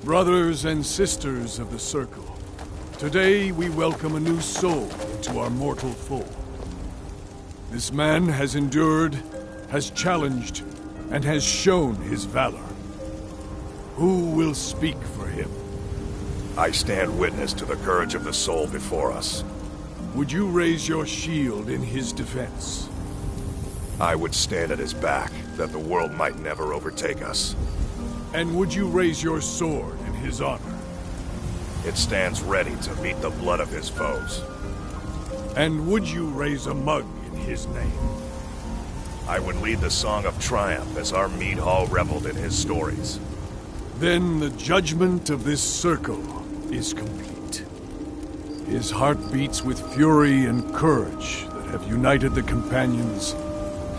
Brothers and sisters of the Circle, today we welcome a new soul into our mortal fold. This man has endured, has challenged, and has shown his valor. Who will speak for him? I stand witness to the courage of the soul before us. Would you raise your shield in his defense? I would stand at his back, that the world might never overtake us. And would you raise your sword in his honor? It stands ready to meet the blood of his foes. And would you raise a mug in his name? I would lead the song of triumph as our mead hall reveled in his stories. Then the judgment of this circle is complete. His heart beats with fury and courage that have united the companions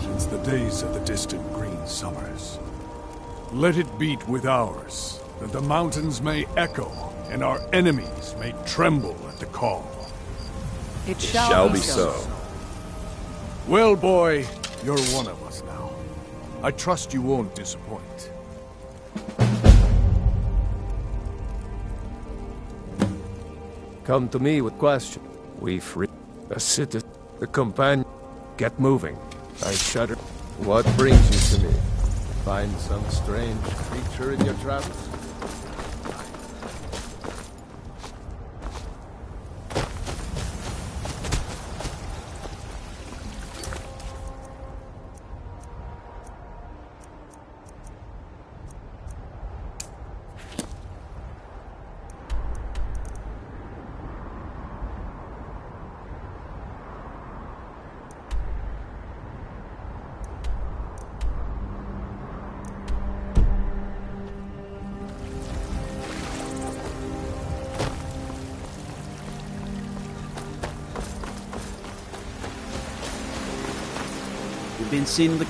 since the days of the distant green summers. Let it beat with ours, that the mountains may echo and our enemies may tremble at the call. It shall be so. Well, boy, you're one of us now. I trust you won't disappoint. Come to me with question. We free a citizen, a companion. Get moving. I shudder. What brings you to me? Find some strange creature in your travels? You've been seeing the...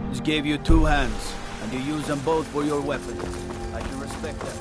Just gave you two hands, and you use them both for your weapon. I can respect that.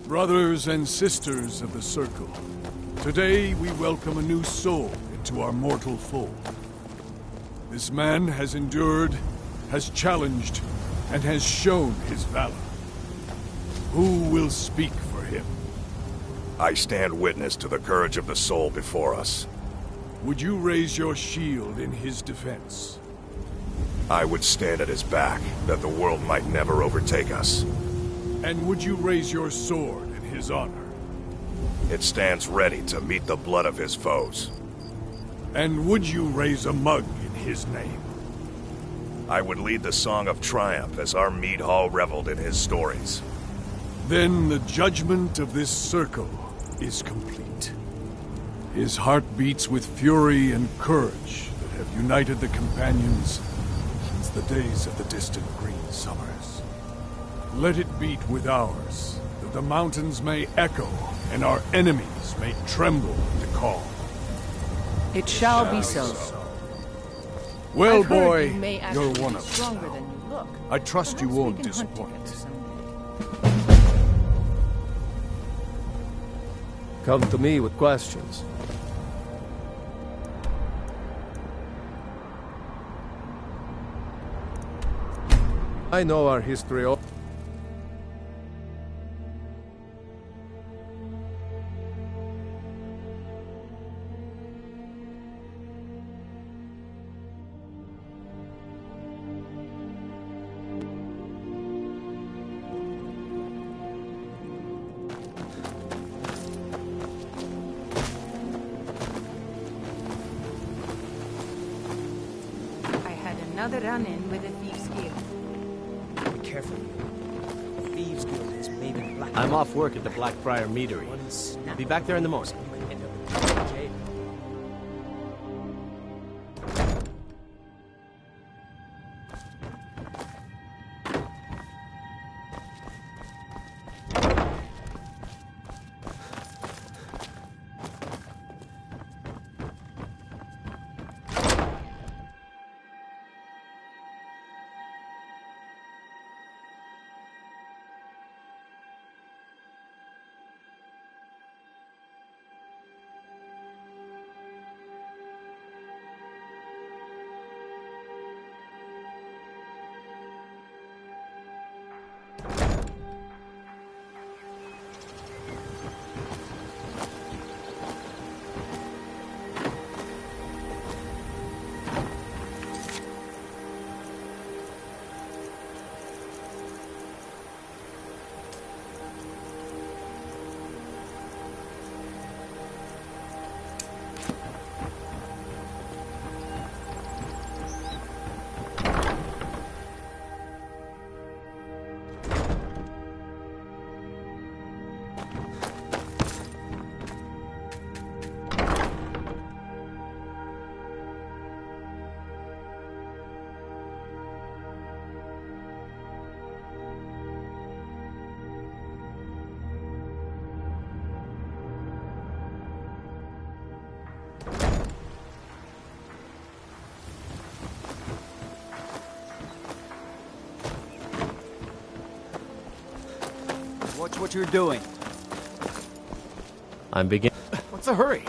Brothers and sisters of the Circle, today we welcome a new soul into our mortal fold. This man has endured, has challenged, and has shown his valor. Who will speak for him? I stand witness to the courage of the soul before us. Would you raise your shield in his defense? I would stand at his back, that the world might never overtake us. And would you raise your sword in his honor? It stands ready to meet the blood of his foes. And would you raise a mug in his name? I would lead the Song of Triumph as our mead hall reveled in his stories. Then the judgment of this circle is complete. His heart beats with fury and courage that have united the companions since the days of the distant green summers. Let it beat with ours, that the mountains may echo and our enemies may tremble at the call. It shall be so. Well, I've heard boy, you may you're actually one be of us stronger now. than you look. I trust you Perhaps we won't can hunt disappoint. together someday. Come to me with questions. I know our history. I had another run-in with a thieves' guild. Be careful. The Thieves Guild has Maven Black. I'm off work at the Blackfriar Meadery. One snap. Be back there in the morning. You could end up in jail. Watch what you're doing. I'm beginning. What's the hurry?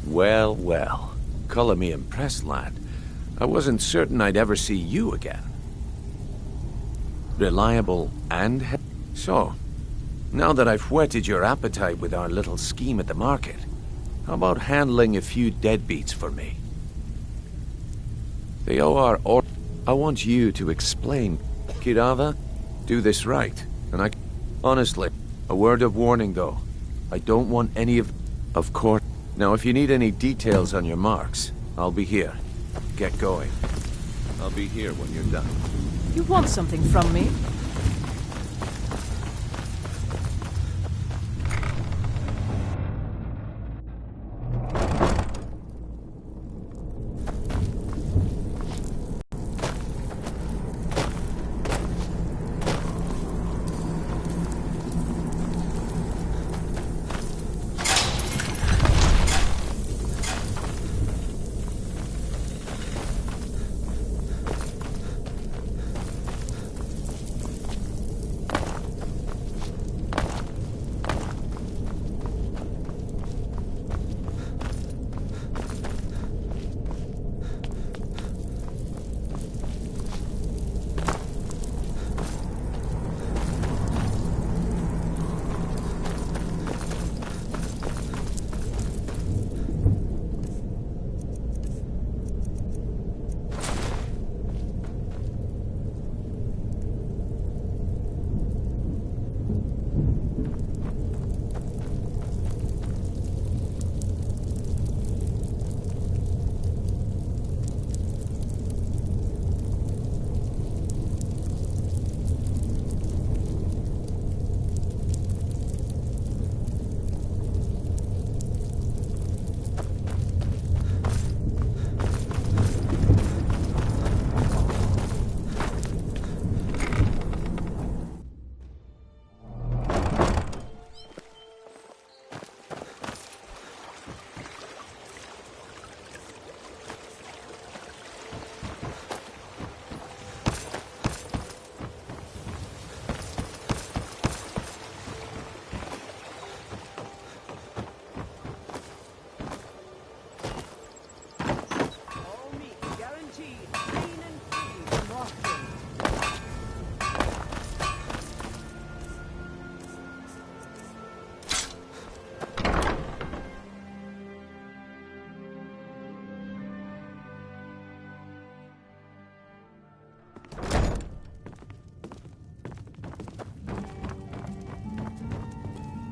Well, well. Color me impressed, lad. I wasn't certain I'd ever see you again. Reliable and so, now that I've whetted your appetite with our little scheme at the market, how about handling a few deadbeats for me? They owe our I want you to explain. Kirava, do this right, and I... Honestly, a word of warning, though. I don't want any of course... Now, if you need any details on your marks, I'll be here. Get going. I'll be here when you're done. You want something from me?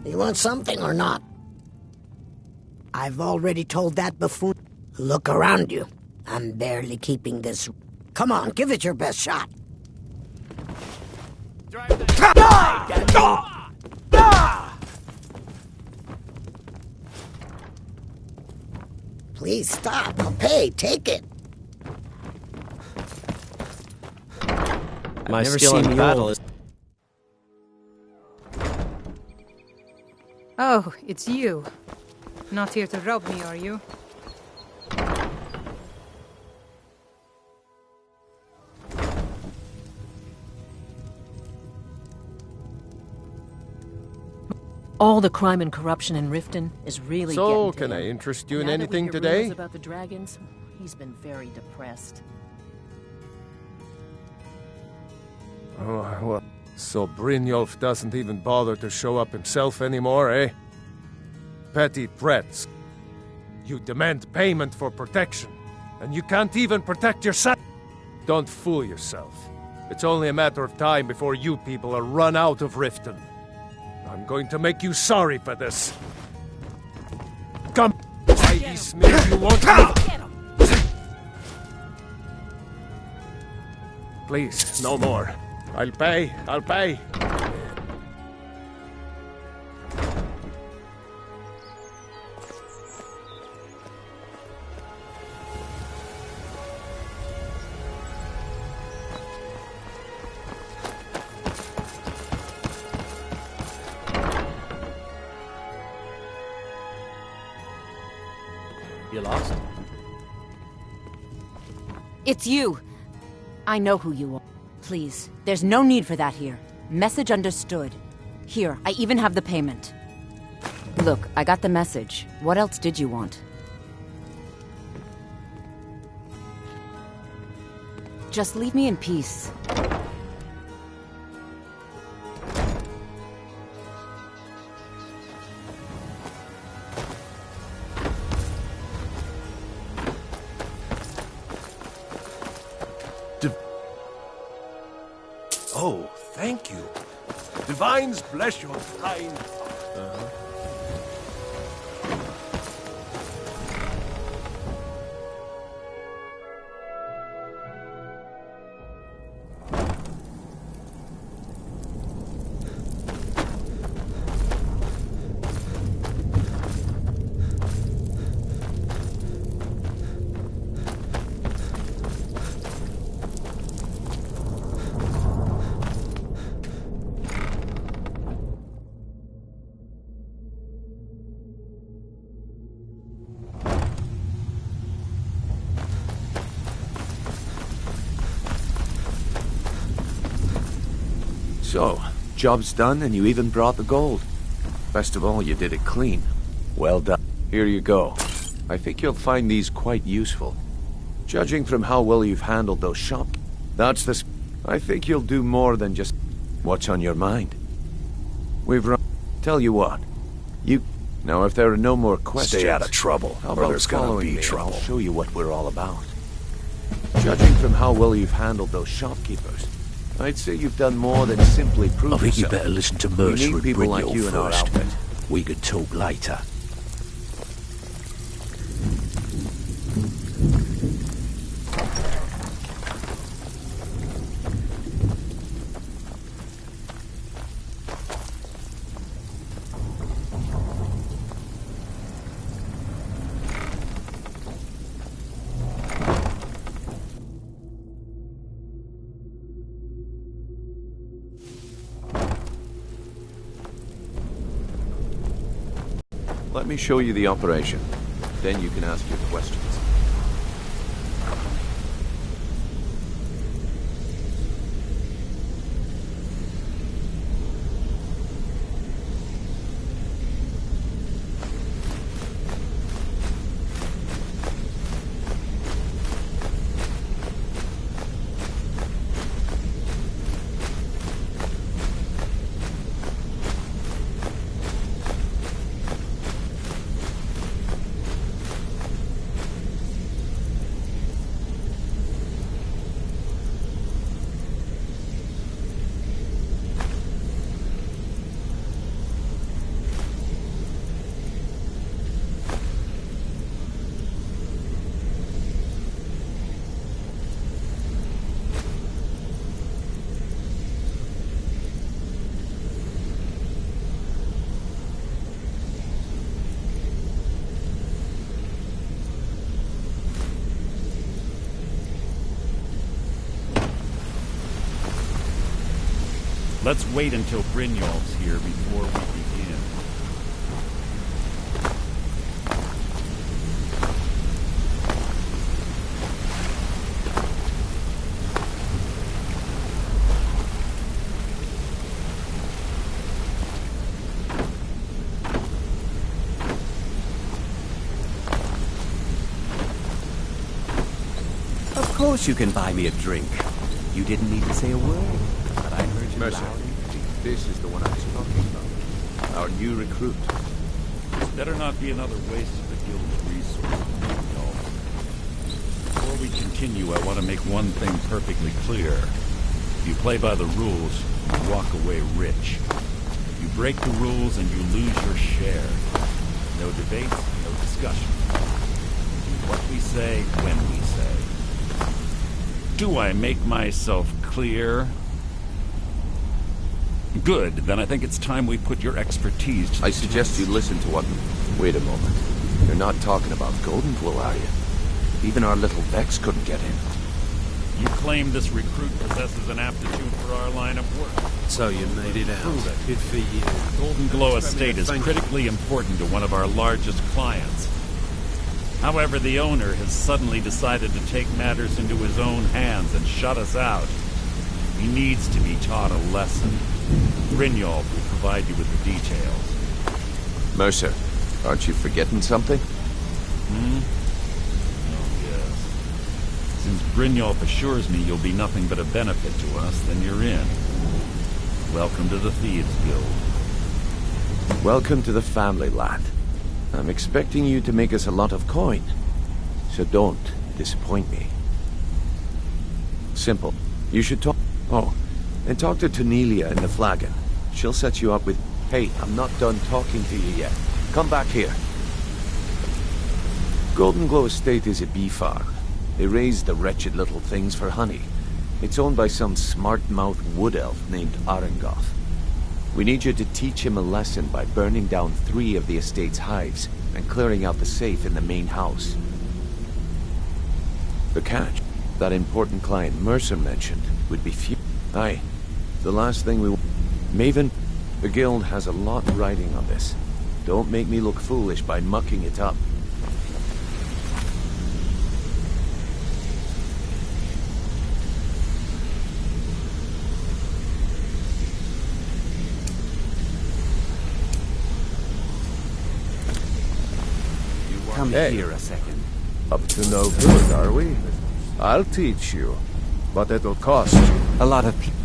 You want something or not? I've already told that buffoon. Look around you. I'm barely keeping this. Come on, give it your best shot. Please stop. I'll pay. Take it. My never skill seen in the battle old- is... Oh, it's you. Not here to rob me, are you? All the crime and corruption in Riften is really So, getting to can I him. interest you in Now that we anything hear today? rumors about the dragons, he's been very depressed. Oh, well, so Brynjolf doesn't even bother to show up himself anymore, eh? Petty threats. You demand payment for protection, and you can't even protect yourself. Don't fool yourself. It's only a matter of time before you people are run out of Riften. I'm going to make you sorry for this. Come, Ivy Smear, you won't leave. Please, no more. I'll pay. You lost? It's you! I know who you are. Please, there's no need for that here. Message understood. Here, I even have the payment. Look, I got the message. What else did you want? Just leave me in peace. Oh, thank you. Divines bless your kind. So, job's done and you even brought the gold. Best of all, you did it clean. Well done. Here you go. I think you'll find these quite useful. Judging from how well you've handled those shop... That's the... I think you'll do more than just... What's on your mind? We've run... Tell you what. You... Now, if there are no more questions... Stay out of trouble, How or about there's gonna following be me and trouble. I'll show you what we're all about. Judging from how well you've handled those shopkeepers, I'd say you've done more than simply prove I think you yourself. better listen to We Mercer need and people like Brynjolf you in our first. outfit. We could talk later. Let me show you the operation. Then you can ask your questions. Let's wait until Brynjolf's here before we begin. Of course you can buy me a drink. You didn't need to say a word, but I heard you Mercer, loud and clear. this is the one I was talking about. Our new recruit. Better not be another waste of the guild's resources. No. Before we continue, I want to make one thing perfectly clear. If you play by the rules, you walk away rich. You break the rules and you lose your share. No debate, no discussion. Do what we say, when we say. Do I make myself clear? Good, then I think it's time we put your expertise to the I suggest you listen to what... Wait a moment. You're not talking about Goldenglow, are you? Even our little Vex couldn't get in. You claim this recruit possesses an aptitude for our line of work. So you made it out. Prove it. Good for you. Goldenglow Estate is critically important to one of our largest clients. However, the owner has suddenly decided to take matters into his own hands and shut us out. He needs to be taught a lesson. Brynjolf will provide you with the details. Mercer, aren't you forgetting something? Oh, yes. Since Brynjolf assures me you'll be nothing but a benefit to us, then you're in. Welcome to the Thieves Guild. Welcome to the family, lad. I'm expecting you to make us a lot of coin. So don't disappoint me. Simple. You should talk... Oh, and talk to Cornelia in the Flagon. She'll set you up with... Hey, I'm not done talking to you yet. Come back here. Goldenglow Estate is a bee farm. They raise the wretched little things for honey. It's owned by some smart-mouthed wood elf named Arengoth. We need you to teach him a lesson by burning down 3 of the estate's hives and clearing out the safe in the main house. The catch, that important client Mercer mentioned, would be few. Aye, the last thing we want. Maven, the guild has a lot riding on this. Don't make me look foolish by mucking it up. Come here a second. Up to no good, are we? I'll teach you, but it'll cost you. A lot of people.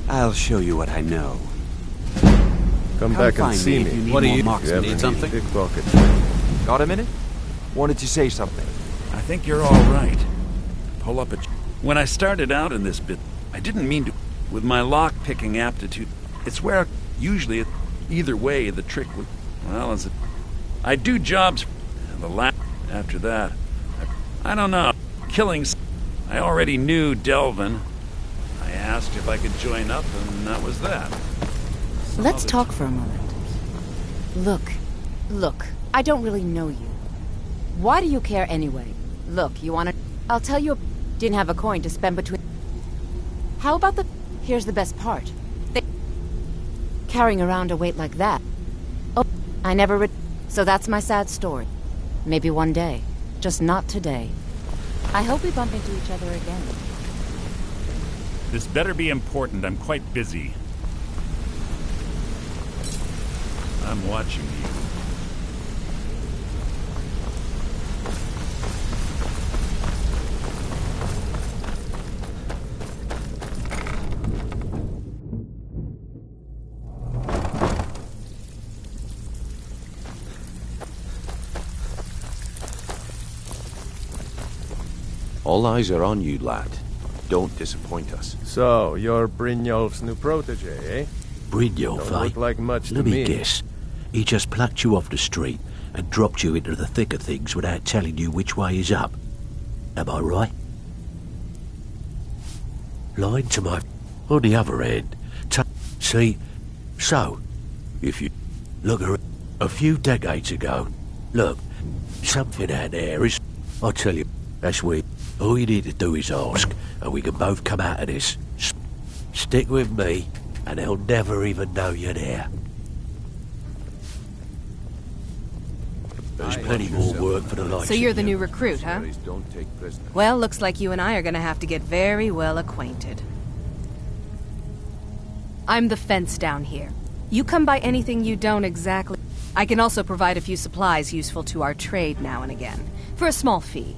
I'll show you what I know. Come back and find see me me. if you need What do more you marksmen. ever Need something? Pickpocket. Got a minute? Wanted to say something. I think you're all right. Pull up a... When I started out in this bit, I didn't mean to... With my lock-picking aptitude, it's where usually, either way, the trick would... Well, as I do jobs... The last... After that... I don't know. Killing... I already knew Delvin. I asked if I could join up, and that was that. Let's talk for a moment. Look, I don't really know you. Why do you care anyway? Look, you wanna... I'll tell you, didn't have a coin to spend between... How about the... Here's the best part. Carrying around a weight like that. Oh, I never So that's my sad story. Maybe one day. Just not today. I hope we bump into each other again. This better be important. I'm quite busy. I'm watching you. All eyes are on you, lad. Don't disappoint us. So, you're Brynjolf's new protege, eh? Brynjolf, Don't eh? look like much Let to me guess. He just plucked you off the street and dropped you into the thick of things without telling you which way is up. Am I right? Lying to my... On the other hand, see, so, if you look around a few decades ago, look, something out there is... I tell you, that's weird. All you need to do is ask, and we can both come out of this. Stick with me, and they'll never even know you're there. There's plenty more work for the likes So you're of the you. new recruit, huh? Don't take prisoners. Well, looks like you and I are gonna have to get very well acquainted. I'm the fence down here. You come by anything you don't exactly... I can also provide a few supplies useful to our trade now and again, for a small fee.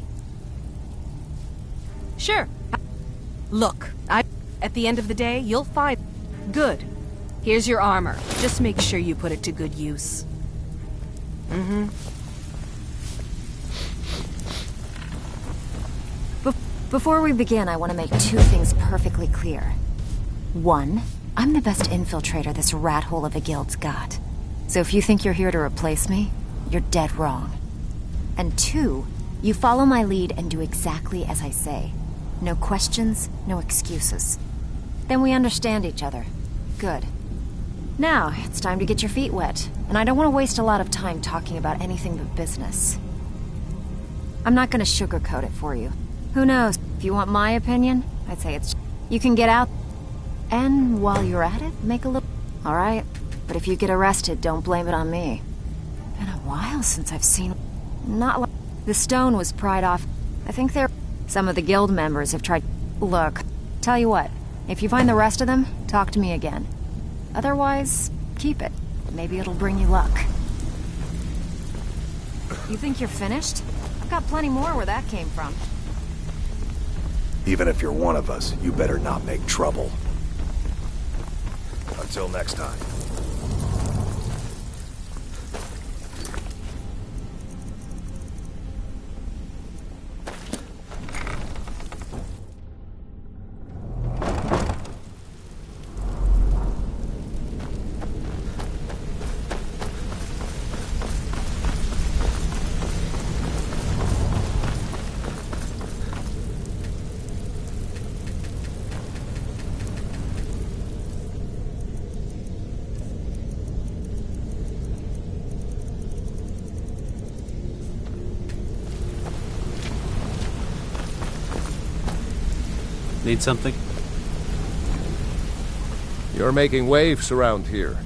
Sure. Look, at the end of the day, you'll find... Good. Here's your armor. Just make sure you put it to good use. Mm-hmm. Before we begin, I want to make two things perfectly clear. One, I'm the best infiltrator this rat hole of a guild's got. So if you think you're here to replace me, you're dead wrong. And two, you follow my lead and do exactly as I say. No questions, no excuses. Then we understand each other. Good. Now, it's time to get your feet wet, and I don't want to waste a lot of time talking about anything but business. I'm not going to sugarcoat it for you. Who knows? If you want my opinion, I'd say it's... You can get out, and while you're at it, make a little... Alright? But if you get arrested, don't blame it on me. Been a while since I've seen... Not like... The stone was pried off. I think they're... Some of the guild members have tried... Look, tell you what. If you find the rest of them, talk to me again. Otherwise, keep it. Maybe it'll bring you luck. You think you're finished? I've got plenty more where that came from. Even if you're one of us, you better not make trouble. Until next time. Need something? You're making waves around here.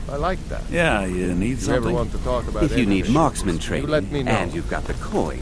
I like that. Yeah, you need If you ever something? want to talk about If you need anything, marksman you training, let me know. and you've got the coin,